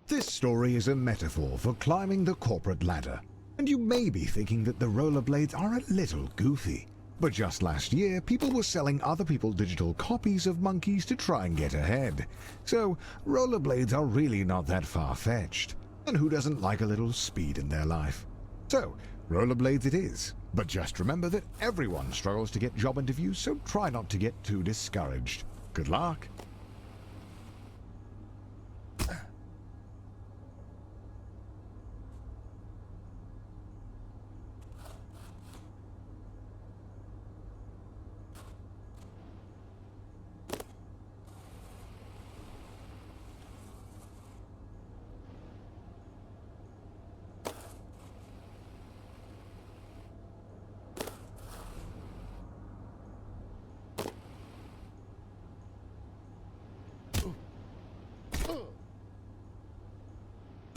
This story is a metaphor for climbing the corporate ladder, and you may be thinking that the rollerblades are a little goofy. But just last year, people were selling other people digital copies of monkeys to try and get ahead. So, rollerblades are really not that far-fetched. And who doesn't like a little speed in their life? So, rollerblades it is. But just remember that everyone struggles to get job interviews, so try not to get too discouraged. Good luck!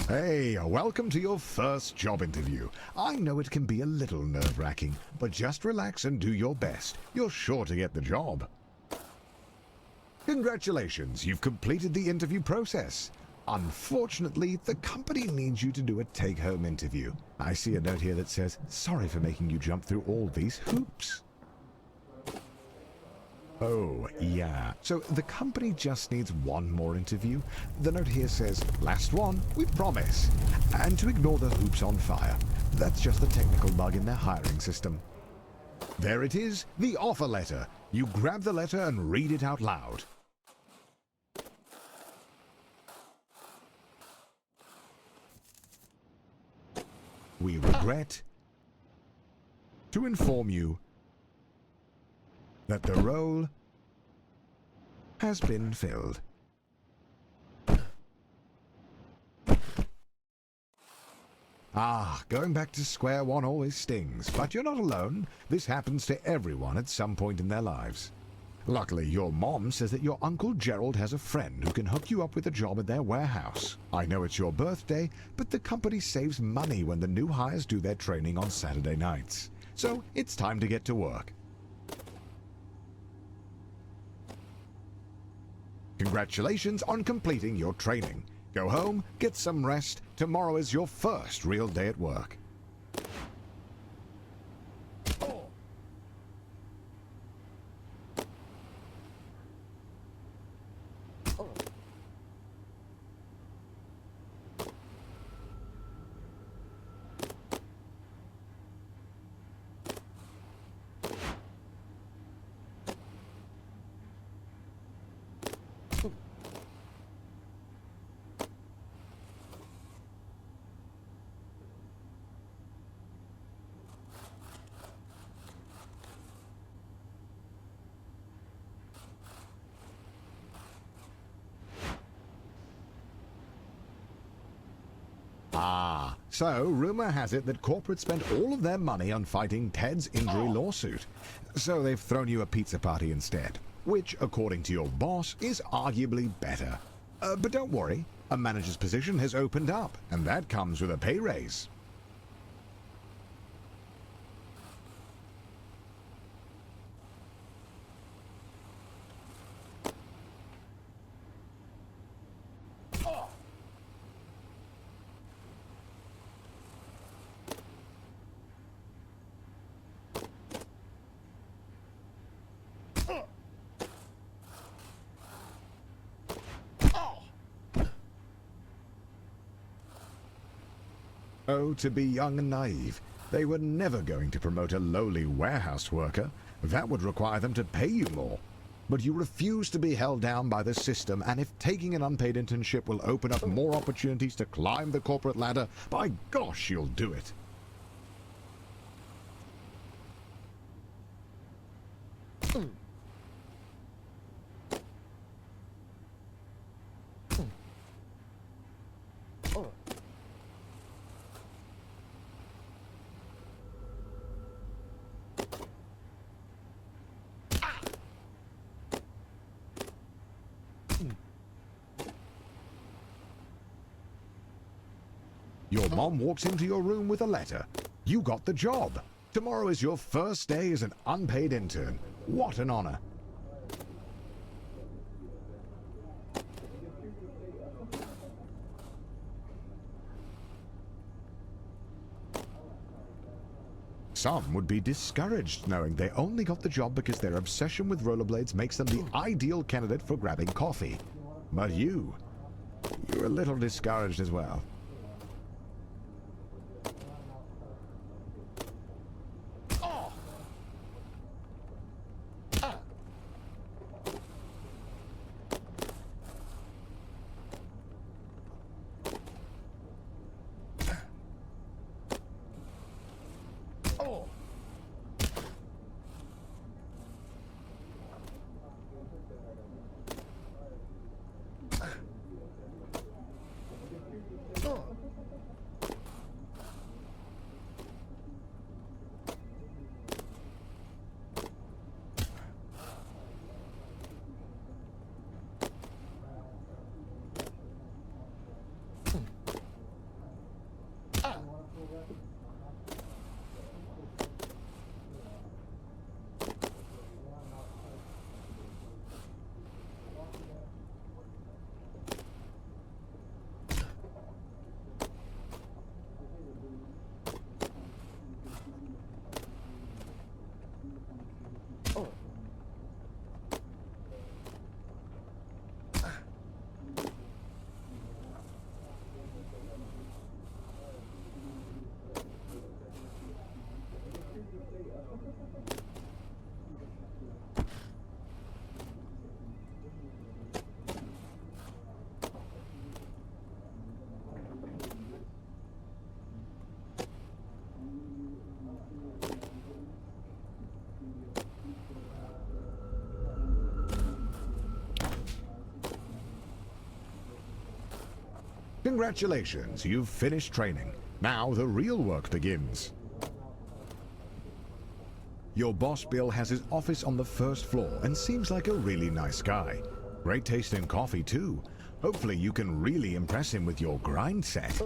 Hey, welcome to your first job interview. I know it can be a little nerve-wracking, but just relax and do your best. You're sure to get the job. Congratulations, you've completed the interview process. Unfortunately, the company needs you to do a take-home interview. I see a note here that says, "Sorry for making you jump through all these hoops." Oh, yeah. So the company just needs one more interview. The note here says, "Last one, we promise." And to ignore the hoops on fire. That's just a technical bug in their hiring system. There it is, the offer letter. You grab the letter and read it out loud. We regret to inform you that the role has been filled. Going back to square one always stings, but you're not alone. This happens to everyone at some point in their lives. Luckily, your mom says that your Uncle Gerald has a friend who can hook you up with a job at their warehouse. I know it's your birthday, but the company saves money when the new hires do their training on Saturday nights. So it's time to get to work. Congratulations on completing your training. Go home, get some rest. Tomorrow is your first real day at work. So rumor has it that corporate spent all of their money on fighting Ted's injury lawsuit. So they've thrown you a pizza party instead, which, according to your boss, is arguably better. But don't worry, a manager's position has opened up, and that comes with a pay raise. Oh, to be young and naive. They were never going to promote a lowly warehouse worker. That would require them to pay you more. But you refuse to be held down by the system, and if taking an unpaid internship will open up more opportunities to climb the corporate ladder, by gosh, you'll do it. Your mom walks into your room with a letter. You got the job. Tomorrow is your first day as an unpaid intern. What an honor. Some would be discouraged knowing they only got the job because their obsession with rollerblades makes them the ideal candidate for grabbing coffee. But you're a little discouraged as well. Congratulations, you've finished training. Now the real work begins. Your boss Bill has his office on the first floor and seems like a really nice guy. Great taste in coffee too. Hopefully you can really impress him with your grind set.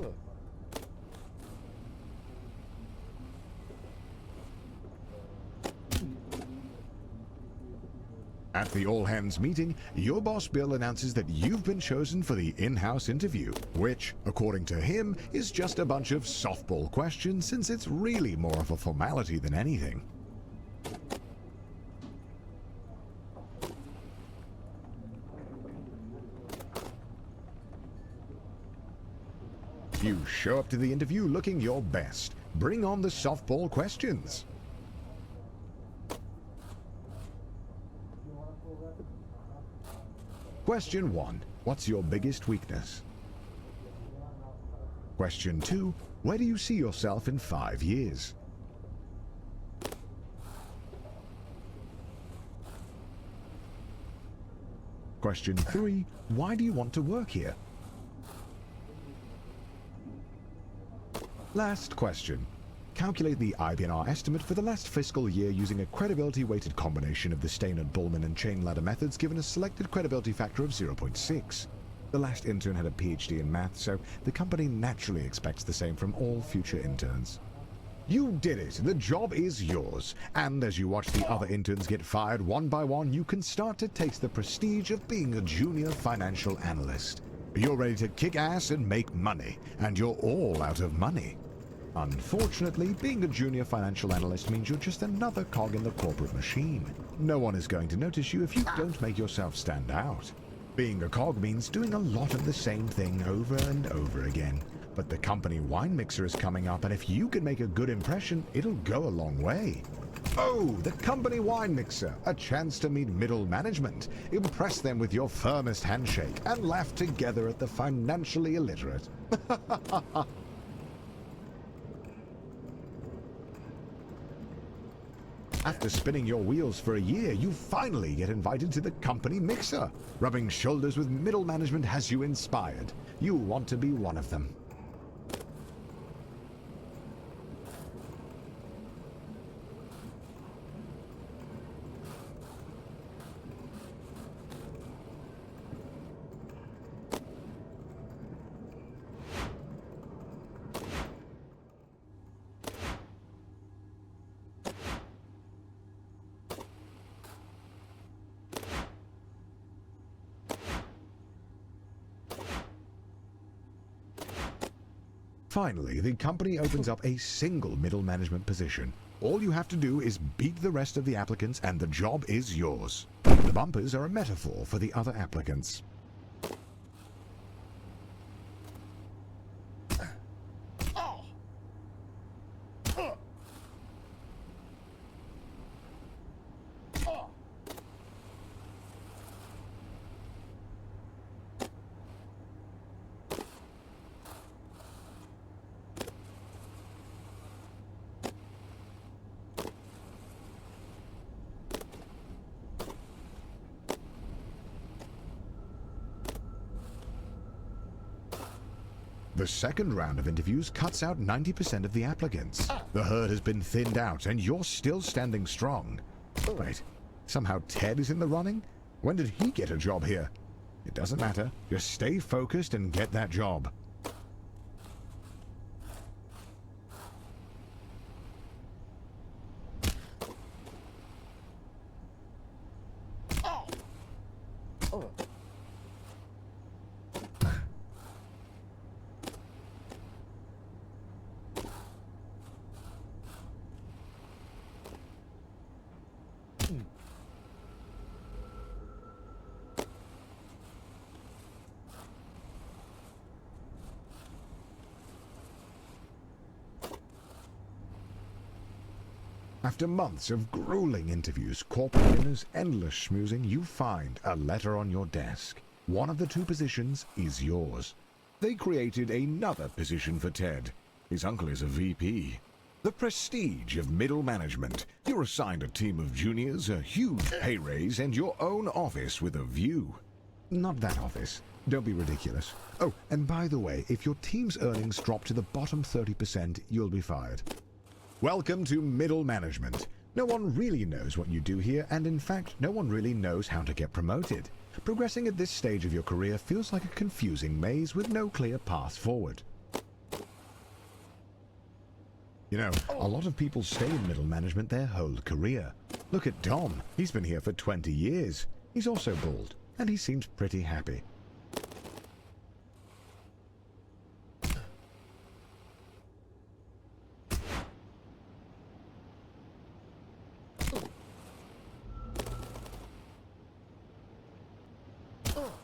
At the all-hands meeting, your boss Bill announces that you've been chosen for the in-house interview, which, according to him, is just a bunch of softball questions since it's really more of a formality than anything. You show up to the interview looking your best. Bring on the softball questions. Question 1. What's your biggest weakness? Question 2. Where do you see yourself in 5 years? Question 3. Why do you want to work here? Last question. Calculate the IBNR estimate for the last fiscal year using a credibility-weighted combination of the Steinert, Bullman, and chain ladder methods given a selected credibility factor of 0.6. The last intern had a PhD in math, so the company naturally expects the same from all future interns. You did it! The job is yours! And as you watch the other interns get fired one by one, you can start to taste the prestige of being a junior financial analyst. You're ready to kick ass and make money, and you're all out of money. Unfortunately, being a junior financial analyst means you're just another cog in the corporate machine. No one is going to notice you if you don't make yourself stand out. Being a cog means doing a lot of the same thing over and over again. But the company wine mixer is coming up, and if you can make a good impression, it'll go a long way. Oh, the company wine mixer, a chance to meet middle management, impress them with your firmest handshake, and laugh together at the financially illiterate. After spinning your wheels for a year, you finally get invited to the company mixer. Rubbing shoulders with middle management has you inspired. You want to be one of them. Finally, the company opens up a single middle management position. All you have to do is beat the rest of the applicants and the job is yours. The bumpers are a metaphor for the other applicants. The second round of interviews cuts out 90% of the applicants. The herd has been thinned out and you're still standing strong. Wait, somehow Ted is in the running? When did he get a job here? It doesn't matter. Just stay focused and get that job. After months of grueling interviews, corporate dinners, endless schmoozing, you find a letter on your desk. One of the two positions is yours. They created another position for Ted. His uncle is a VP. The prestige of middle management. You're assigned a team of juniors, a huge pay raise, and your own office with a view. Not that office. Don't be ridiculous. Oh, and by the way, if your team's earnings drop to the bottom 30%, you'll be fired. Welcome to middle management. No one really knows what you do here, and in fact, no one really knows how to get promoted. Progressing at this stage of your career feels like a confusing maze with no clear path forward. You know, a lot of people stay in middle management their whole career. Look at Dom. He's been here for 20 years. He's also bald, and he seems pretty happy.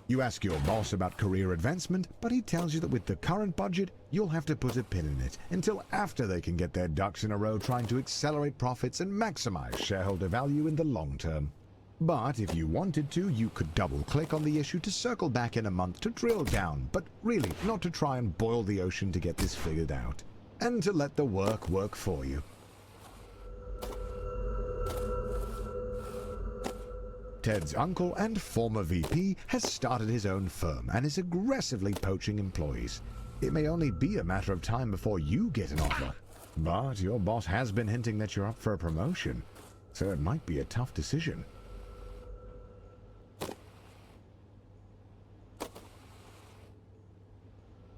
You ask your boss about career advancement, but he tells you that with the current budget, you'll have to put a pin in it until after they can get their ducks in a row trying to accelerate profits and maximize shareholder value in the long term. But if you wanted to, you could double-click on the issue to circle back in a month to drill down, but really not to try and boil the ocean to get this figured out, and to let the work for you. Ted's uncle and former VP has started his own firm and is aggressively poaching employees. It may only be a matter of time before you get an offer, but your boss has been hinting that you're up for a promotion, so it might be a tough decision.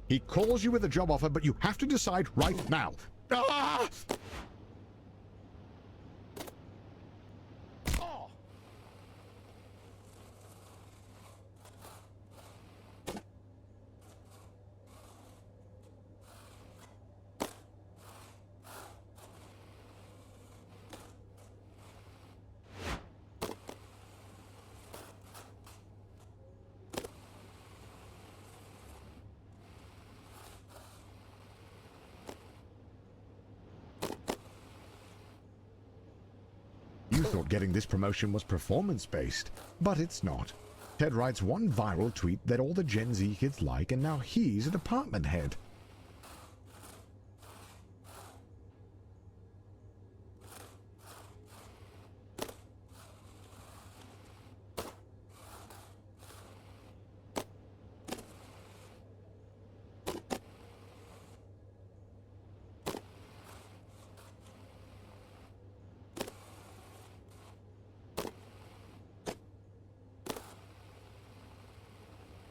He calls you with a job offer, but you have to decide right now. Ah! You thought getting this promotion was performance-based, but it's not. Ted writes one viral tweet that all the Gen Z kids like, and now he's a department head.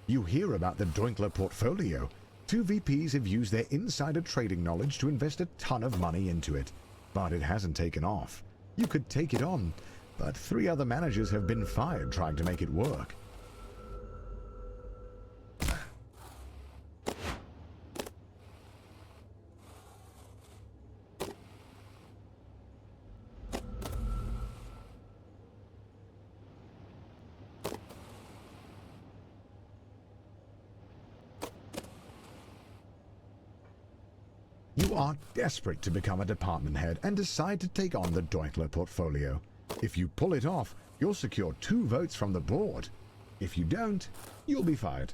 You hear about the Doinkler portfolio. Two VPs have used their insider trading knowledge to invest a ton of money into it, but it hasn't taken off. You could take it on, but 3 other managers have been fired trying to make it work. You are desperate to become a department head and decide to take on the Doinkler portfolio. If you pull it off, you'll secure 2 votes from the board. If you don't, you'll be fired.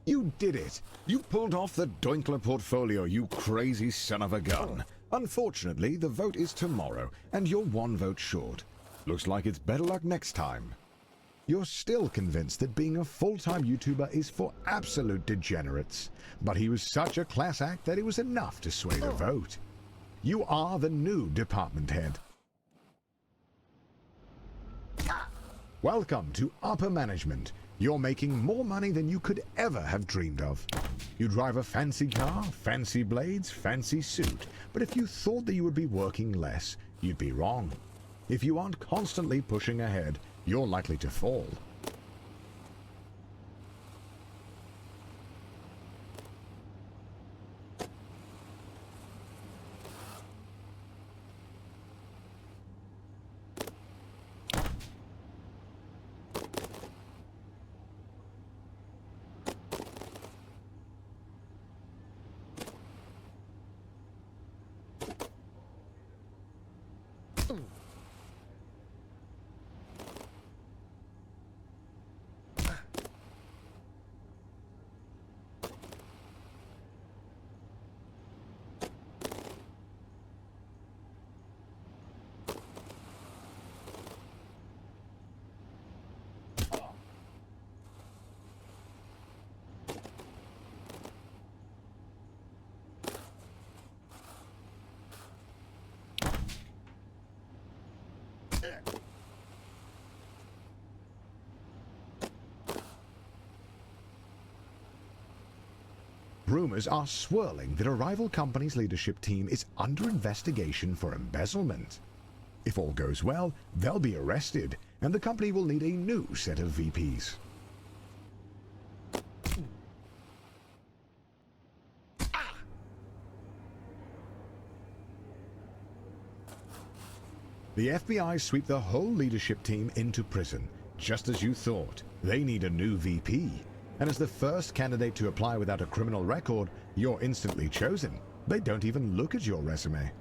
You did it! You pulled off the Doinkler portfolio, you crazy son of a gun. Unfortunately, the vote is tomorrow, and you're 1 vote short. Looks like it's better luck next time. You're still convinced that being a full-time YouTuber is for absolute degenerates, but he was such a class act that it was enough to sway the vote. You are the new department head. Welcome to upper management. You're making more money than you could ever have dreamed of. You drive a fancy car, fancy blades, fancy suit, but if you thought that you would be working less, you'd be wrong. If you aren't constantly pushing ahead, you're likely to fall. Rumors are swirling that a rival company's leadership team is under investigation for embezzlement. If all goes well, they'll be arrested, and the company will need a new set of VPs. The FBI sweep the whole leadership team into prison, just as you thought. They need a new VP. And as the first candidate to apply without a criminal record, you're instantly chosen. They don't even look at your resume.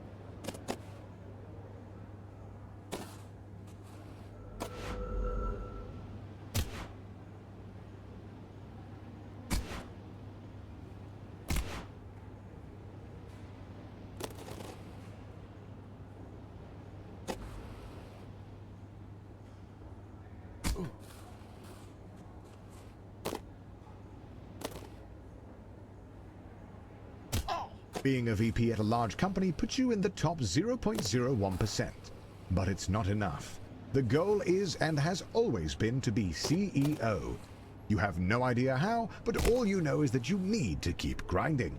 Being a VP at a large company puts you in the top 0.01%. But it's not enough. The goal is and has always been to be CEO. You have no idea how, but all you know is that you need to keep grinding.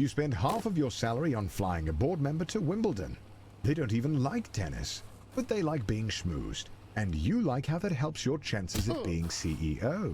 You spend half of your salary on flying a board member to Wimbledon. They don't even like tennis, but they like being schmoozed, and you like how that helps your chances at being CEO.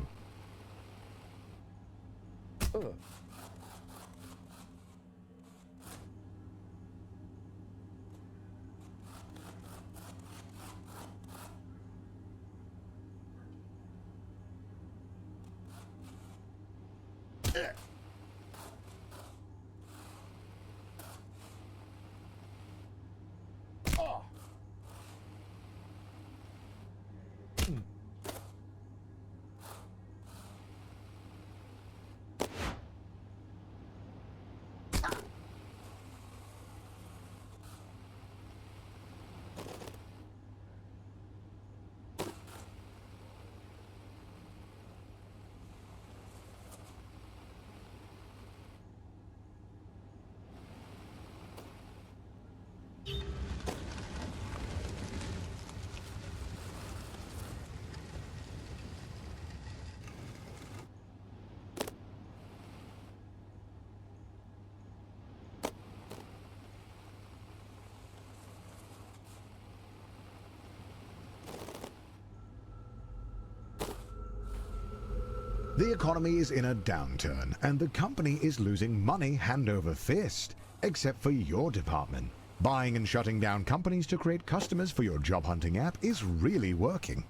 The economy is in a downturn, and the company is losing money hand over fist, except for your department. Buying and shutting down companies to create customers for your job hunting app is really working.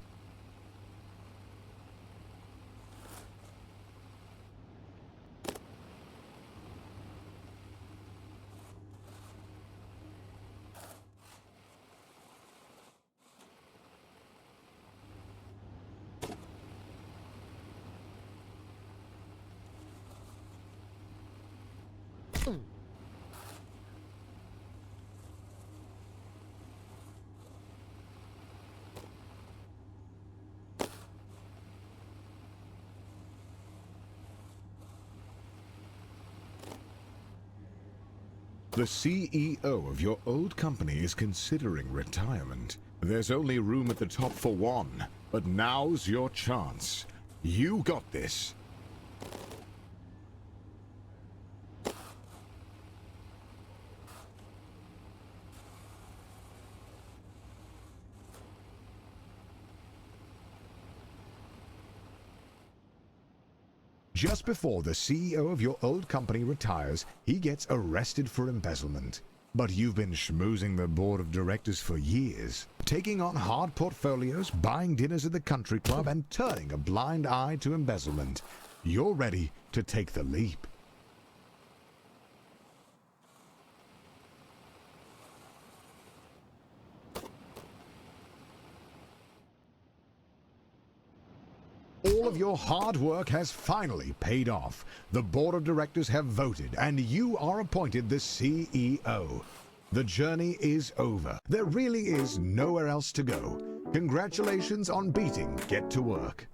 The CEO of your old company is considering retirement. There's only room at the top for one, but now's your chance. You got this. Just before the CEO of your old company retires, he gets arrested for embezzlement. But you've been schmoozing the board of directors for years, taking on hard portfolios, buying dinners at the country club, and turning a blind eye to embezzlement. You're ready to take the leap. All of your hard work has finally paid off. The board of directors have voted, and you are appointed the CEO. The journey is over. There really is nowhere else to go. Congratulations on beating Get to Work.